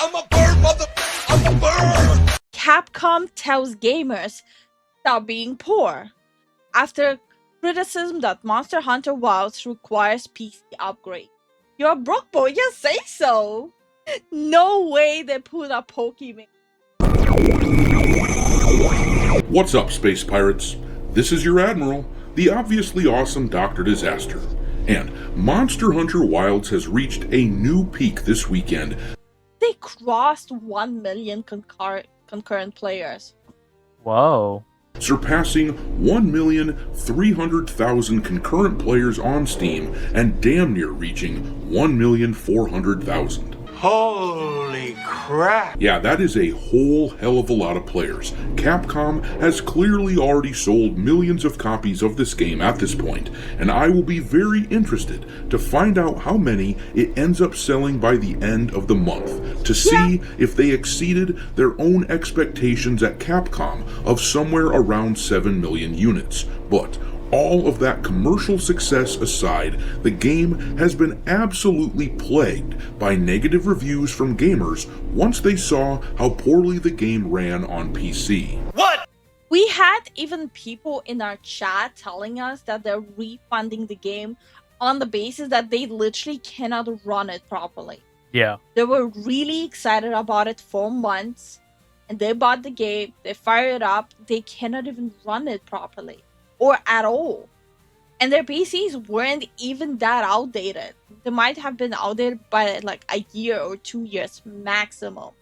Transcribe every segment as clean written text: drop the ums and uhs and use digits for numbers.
I'm a bird, mother. I'm a bird. Capcom tells gamers stop being poor after criticism that Monster Hunter Wilds requires PC upgrade. You're a broke boy, just say so. No way they put a Pokemon. What's up, space pirates? This is your Admiral, the obviously awesome Dr. Disaster. And Monster Hunter Wilds has reached a new peak this weekend. They crossed 1 million concurrent players. Whoa. Surpassing 1,300,000 concurrent players on Steam and damn near reaching 1,400,000. Holy crap. Yeah, that is a whole hell of a lot of players. Capcom has clearly already sold millions of copies of this game at this point, and I will be very interested to find out how many it ends up selling by the end of the month, to see if they exceeded their own expectations at Capcom of somewhere around 7 million units. But all of that commercial success aside, the game has been absolutely plagued by negative reviews from gamers once they saw how poorly the game ran on PC. What? We had even people in our chat telling us that they're refunding the game on the basis that they literally cannot run it properly. Yeah. They were really excited about it for months, and they bought the game, they fired it up, they cannot even run it properly. Or at all. And their PCs weren't even that outdated. They might have been outdated by like a year or 2 years maximum.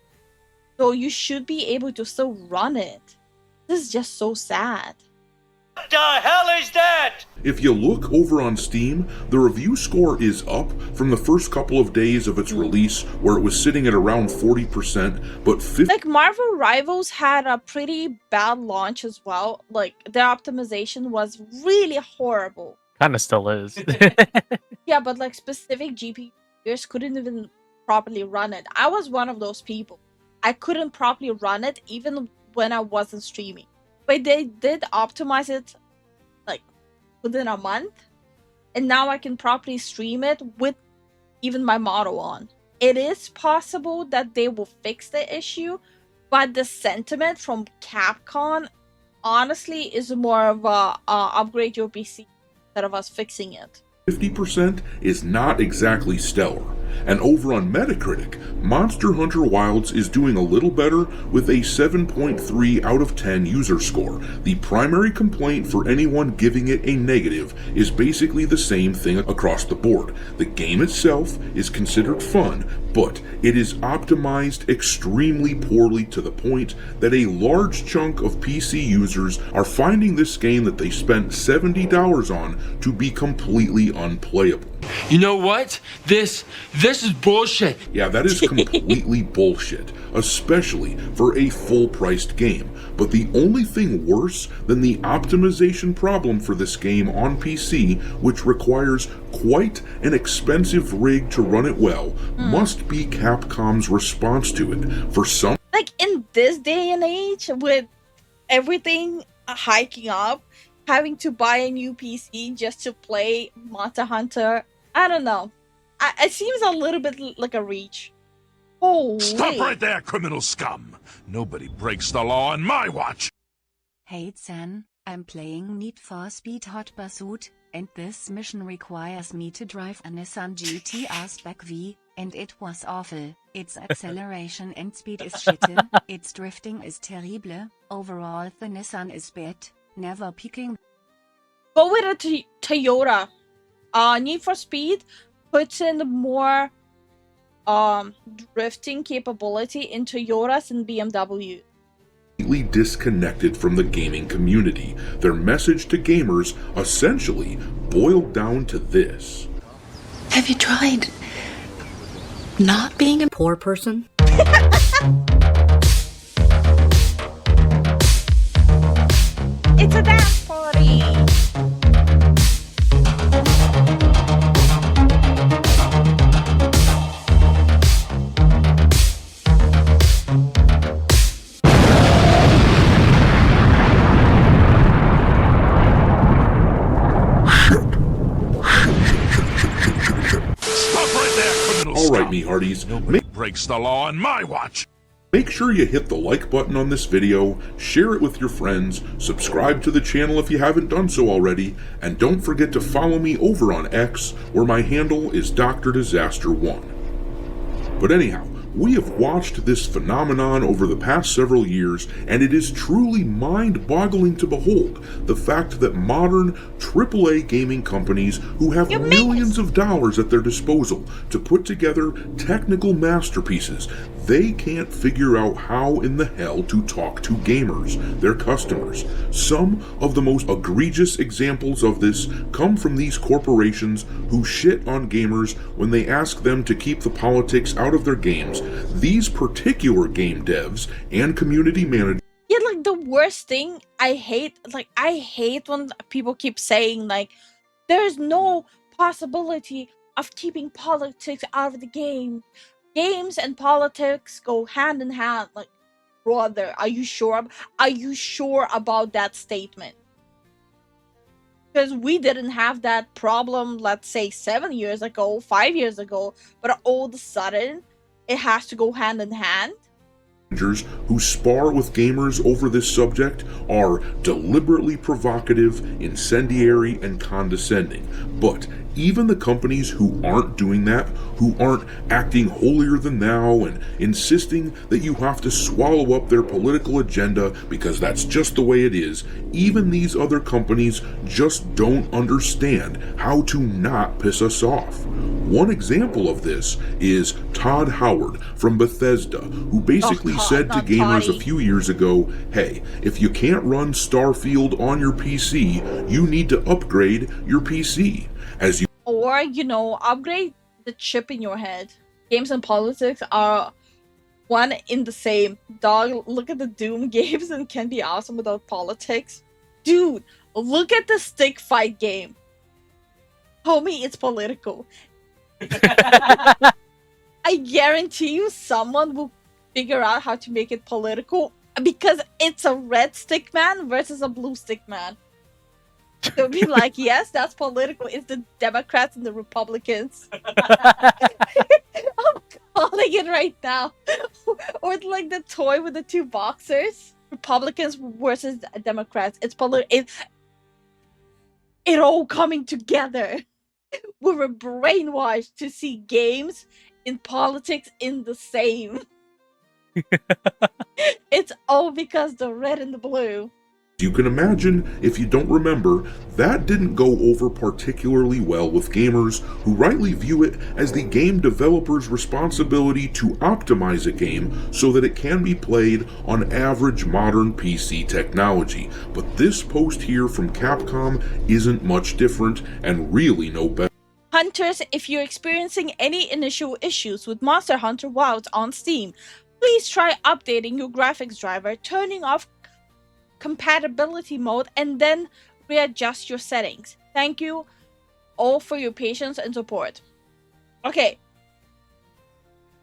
So you should be able to still run it. This is just so sad. What the hell is that? If you look over on Steam, the review score is up from the first couple of days of its release, where it was sitting at around 40%, but Like Marvel Rivals had a pretty bad launch as well. Like their optimization was really horrible. Kinda still is. Yeah, but like specific GPUs couldn't even properly run it. I was one of those people. I couldn't properly run it even when I wasn't streaming. But they did optimize it like within a month, and now I can properly stream it with even my model on. It is possible that they will fix the issue, but the sentiment from Capcom honestly is more of a upgrade your PC instead of us fixing it. 50% is not exactly stellar. And over on Metacritic, Monster Hunter Wilds is doing a little better with a 7.3 out of 10 user score. The primary complaint for anyone giving it a negative is basically the same thing across the board. The game itself is considered fun, but it is optimized extremely poorly to the point that a large chunk of PC users are finding this game that they spent $70 on to be completely unplayable. You know what? This is bullshit. Yeah, that is completely bullshit, especially for a full-priced game. But the only thing worse than the optimization problem for this game on PC, which requires quite an expensive rig to run it well, must be Capcom's response to it. For some, Like in this day and age, with everything hiking up, having to buy a new PC just to play Monster Hunter, I don't know. It seems a little bit like a reach. Holy. Stop right there, criminal scum! Nobody breaks the law on my watch! Hey Zen, I'm playing Need for Speed Hot Pursuit, and this mission requires me to drive a Nissan GT-R Spec V, and it was awful. Its acceleration and speed is shittin', its drifting is terrible, overall the Nissan is bad, never picking. Go with a Toyota. Need for Speed puts in more drifting capability in Toyotas and BMW. completely disconnected from the gaming community. Their message to gamers essentially boiled down to this. Have you tried not being a poor person? It's a dance party! Stop right there, criminal All right, scum! me hearties. Nobody breaks the law on my watch. Make sure you hit the like button on this video, share it with your friends, subscribe to the channel if you haven't done so already, and don't forget to follow me over on X, where my handle is Dr. Disaster 1. But anyhow, we have watched this phenomenon over the past several years, and it is truly mind-boggling to behold the fact that modern AAA gaming companies who have millions of dollars at their disposal to put together technical masterpieces, they can't figure out how in the hell to talk to gamers, their customers. Some of the most egregious examples of this come from these corporations who shit on gamers when they ask them to keep the politics out of their games. These particular game devs and community managers. Yeah, like the worst thing I hate when people keep saying like there's no possibility of keeping politics out of the game. Games and politics go hand in hand. Like, brother, are you sure? Are you sure about that statement? Because we didn't have that problem, let's say 7 years ago, 5 years ago, but all of a sudden it has to go hand in hand. Who spar with gamers over this subject are deliberately provocative, incendiary, and condescending. But even the companies who aren't doing that, who aren't acting holier than thou and insisting that you have to swallow up their political agenda because that's just the way it is, even these other companies just don't understand how to not piss us off. One example of this is Todd Howard from Bethesda, who basically said to gamers a few years ago, hey, if you can't run Starfield on your PC, you need to upgrade your PC. Or, upgrade the chip in your head. Games and politics are one in the same. Dog, look at the Doom games and can be awesome without politics. Dude, look at the stick fight game. Homie, it's political. I guarantee you someone will figure out how to make it political because it's a red stick man versus a blue stick man. They'll be like, yes, that's political. It's the Democrats and the Republicans. I'm calling it right now. Or like the toy with the two boxers. Republicans versus Democrats. It's it all coming together. We were brainwashed to see games and politics in the same. It's all because the red and the blue. You can imagine, if you don't remember, that didn't go over particularly well with gamers who rightly view it as the game developer's responsibility to optimize a game so that it can be played on average modern PC technology. But this post here from Capcom isn't much different and really no better. Hunters, if you're experiencing any initial issues with Monster Hunter Wilds on Steam, please try updating your graphics driver, turning off compatibility mode, and then readjust your settings. Thank you all for your patience and support. Okay.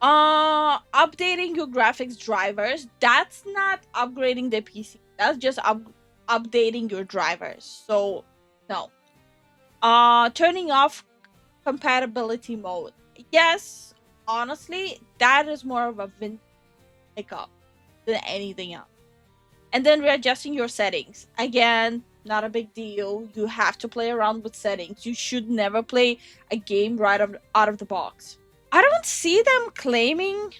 Updating your graphics drivers, that's not upgrading the PC. That's just updating your drivers. So, no. Turning off compatibility mode. Yes, honestly, that is more of a hiccup than anything else. And then readjusting your settings. Again, not a big deal. You have to play around with settings. You should never play a game right out of the box. I don't see them claiming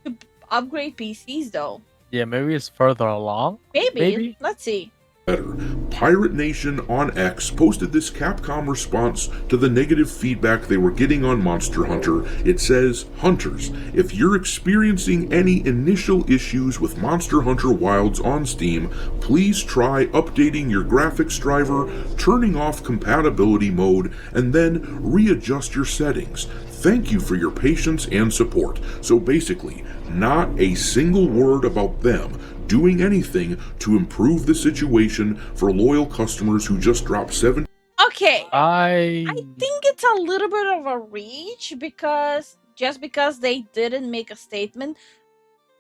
to upgrade PCs though. Yeah, maybe it's further along. Maybe. Let's see. Better. Pirate Nation on X posted this Capcom response to the negative feedback they were getting on Monster Hunter. It says, Hunters, if you're experiencing any initial issues with Monster Hunter Wilds on Steam, please try updating your graphics driver, turning off compatibility mode, and then readjust your settings. Thank you for your patience and support. So basically, not a single word about them doing anything to improve the situation for loyal customers who just dropped 7. Okay. I think it's a little bit of a reach because just because they didn't make a statement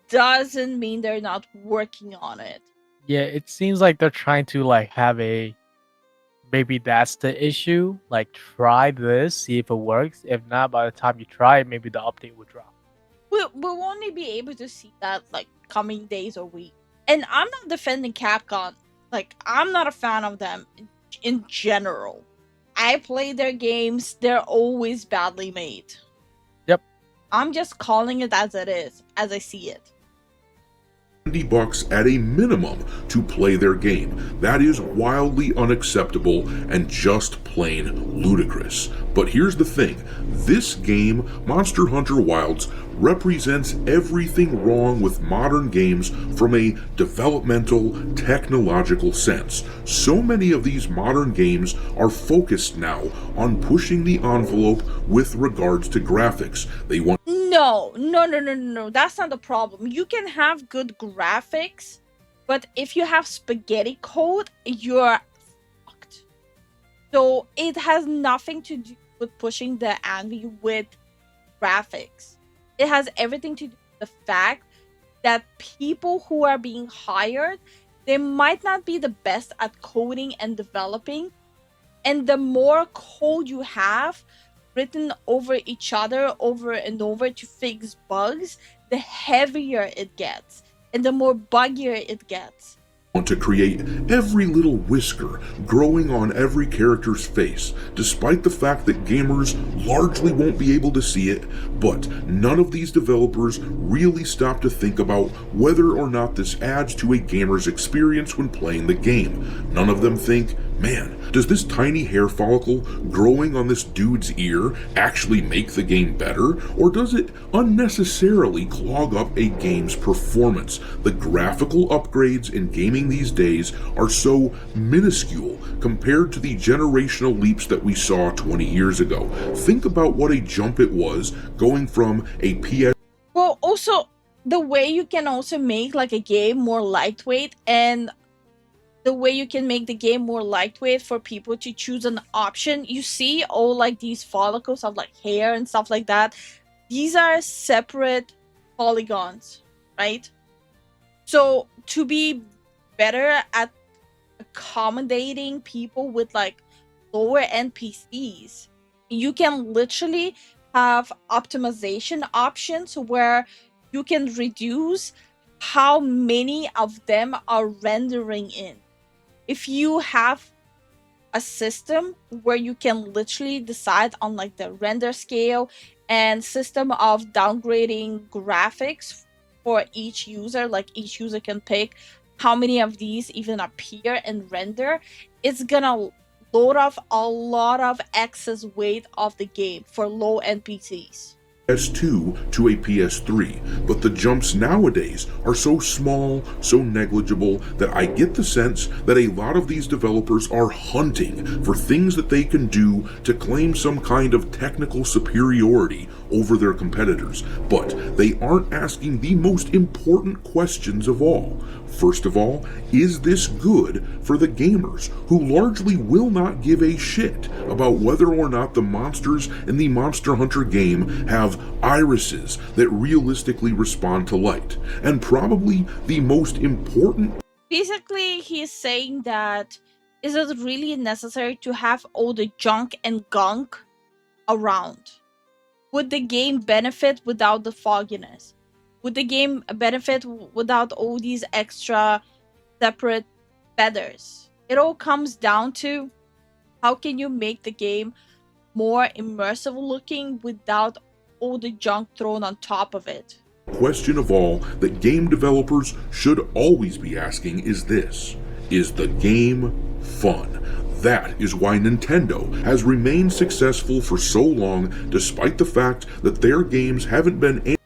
doesn't mean they're not working on it. Yeah, it seems like they're trying to have a maybe that's the issue. Like try this, see if it works. If not, by the time you try it, maybe the update will drop. we'll only be able to see that like coming days or weeks. And I'm not defending Capcom. Like, I'm not a fan of them in general. I play their games, they're always badly made. Yep. I'm just calling it as it is, as I see it. $70 at a minimum to play their game. That is wildly unacceptable and just plain ludicrous. But here's the thing, this game, Monster Hunter Wilds, represents everything wrong with modern games from a developmental, technological sense. So many of these modern games are focused now on pushing the envelope with regards to graphics. They want No. That's not the problem. You can have good graphics, but if you have spaghetti code, you're fucked. So it has nothing to do with pushing the envelope with graphics. It has everything to do with the fact that people who are being hired, they might not be the best at coding and developing. And the more code you have written over each other over and over to fix bugs, the heavier it gets and the more buggier it gets. to create every little whisker growing on every character's face, despite the fact that gamers largely won't be able to see it. But none of these developers really stop to think about whether or not this adds to a gamer's experience when playing the game. None of them think, man, does this tiny hair follicle growing on this dude's ear actually make the game better? Or does it unnecessarily clog up a game's performance? The graphical upgrades in gaming these days are so minuscule compared to the generational leaps that we saw 20 years ago. Think about what a jump it was going from a PS. Well, also, the way you can also make like a game more lightweight, and the way you can make the game more lightweight for people to choose an option. You see all like these follicles of like hair and stuff like that. These are separate polygons, right? So to be better at accommodating people with like lower end PCs, you can literally have optimization options where you can reduce how many of them are rendering in. If you have a system where you can literally decide on like the render scale and system of downgrading graphics for each user, like each user can pick how many of these even appear and render, it's gonna load off a lot of excess weight of the game for low end PCs. PS2 to a PS3, but the jumps nowadays are so small, so negligible, that I get the sense that a lot of these developers are hunting for things that they can do to claim some kind of technical superiority over their competitors, but they aren't asking the most important questions of all. First of all, is this good for the gamers who largely will not give a shit about whether or not the monsters in the Monster Hunter game have irises that realistically respond to light? And probably the most important. Basically, he's saying that is it really necessary to have all the junk and gunk around? Would the game benefit without the fogginess? Would the game benefit without all these extra separate feathers? It all comes down to how can you make the game more immersive looking without all the junk thrown on top of it. Question of all that game developers should always be asking is this: is the game fun? That is why Nintendo has remained successful for so long, despite the fact that their games haven't been.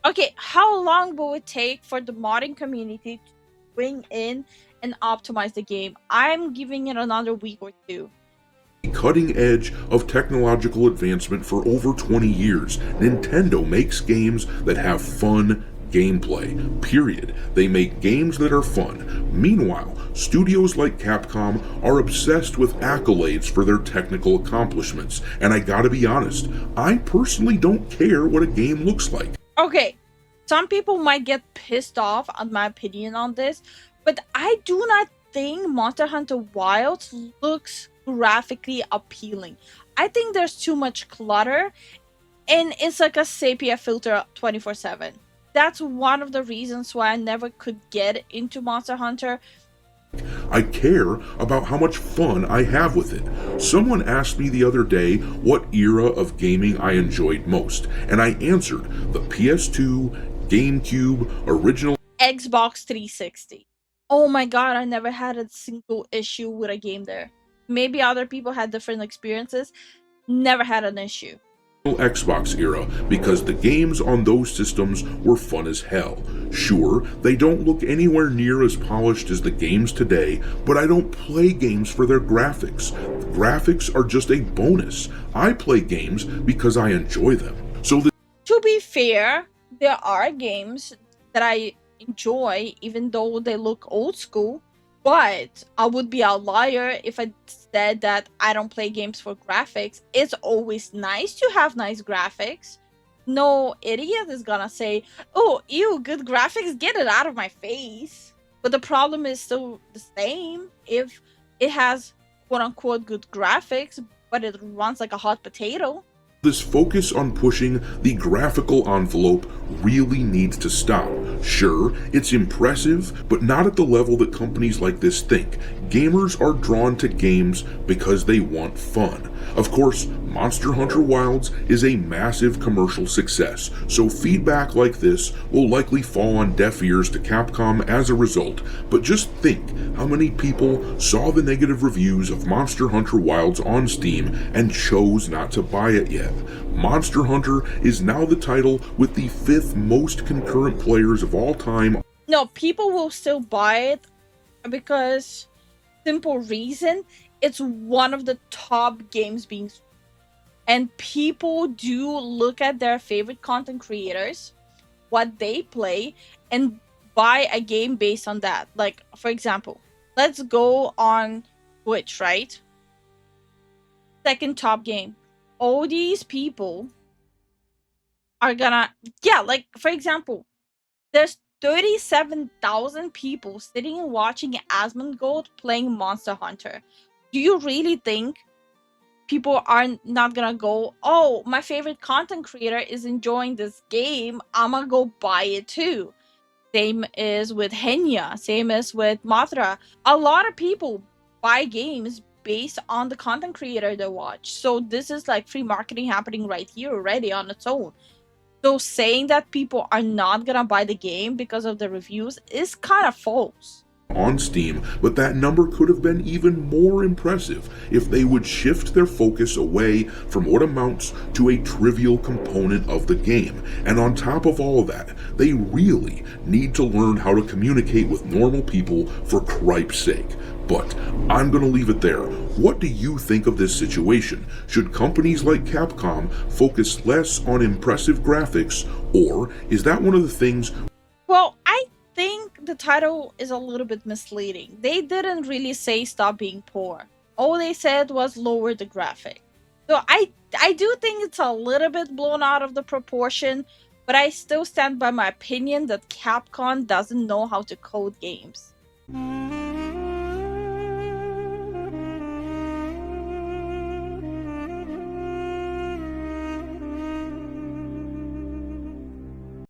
Okay, how long will it take for the modding community to bring in and optimize the game? I'm giving it another week or two. Cutting edge of technological advancement for over 20 years. Nintendo makes games that have fun gameplay, period. They make games that are fun. Meanwhile, studios like Capcom are obsessed with accolades for their technical accomplishments. And I gotta be honest, I personally don't care what a game looks like. Okay, some people might get pissed off at my opinion on this, but I do not think Monster Hunter Wilds looks graphically appealing. I think there's too much clutter, And it's like a sepia filter 24/7. That's one of the reasons why I never could get into Monster Hunter. I care about how much fun I have with it. Someone asked me the other day what era of gaming I enjoyed most, and I answered the PS2, GameCube, original Xbox 360. Oh my god, I never had a single issue with a game there. Maybe other people had different experiences. Never had an issue. Xbox era because the games on those systems were fun as hell. Sure, they don't look anywhere near as polished as the games today, but I don't play games for their graphics. The graphics are just a bonus. I play games because I enjoy them. So to be fair, there are games that I enjoy even though they look old school, but I would be a liar if I said that I don't play games for graphics. It's always nice to have nice graphics. No idiot is gonna say, oh, ew, good graphics, get it out of my face. But the problem is still the same. If it has quote-unquote good graphics, but it runs like a hot potato. this focus on pushing the graphical envelope really needs to stop. Sure, it's impressive, but not at the level that companies like this think. Gamers are drawn to games because they want fun. Of course, Monster Hunter Wilds is a massive commercial success, so feedback like this will likely fall on deaf ears to Capcom as a result, but just think how many people saw the negative reviews of Monster Hunter Wilds on Steam and chose not to buy it yet. Monster Hunter is now the title with the 5th most concurrent players of all time. No, people will still buy it because simple reason, it's one of the top games being streamed. And people do look at their favorite content creators, what they play, and buy a game based on that. Like, for example, let's go on Twitch, right? Second top game. All these people are gonna, yeah, like, for example, there's 37,000 people sitting and watching Asmongold playing Monster Hunter. Do you really think people are not gonna go, oh, my favorite content creator is enjoying this game, I'm gonna go buy it too? Same is with Henya, same as with Mothra. A lot of people buy games based on the content creator they watch. So this is like free marketing happening right here already on its own. So saying that people are not gonna buy the game because of the reviews is kind of false. On Steam, but that number could have been even more impressive if they would shift their focus away from what amounts to a trivial component of the game. And on top of all of that, they really need to learn how to communicate with normal people, for cripe's sake. But I'm going to leave it there. What do you think of this situation? Should companies like Capcom focus less on impressive graphics, or is that one of the things? Well, I think the title is a little bit misleading. They didn't really say stop being poor. All they said was lower the graphic. So I do think it's a little bit blown out of the proportion, but I still stand by my opinion that Capcom doesn't know how to code games.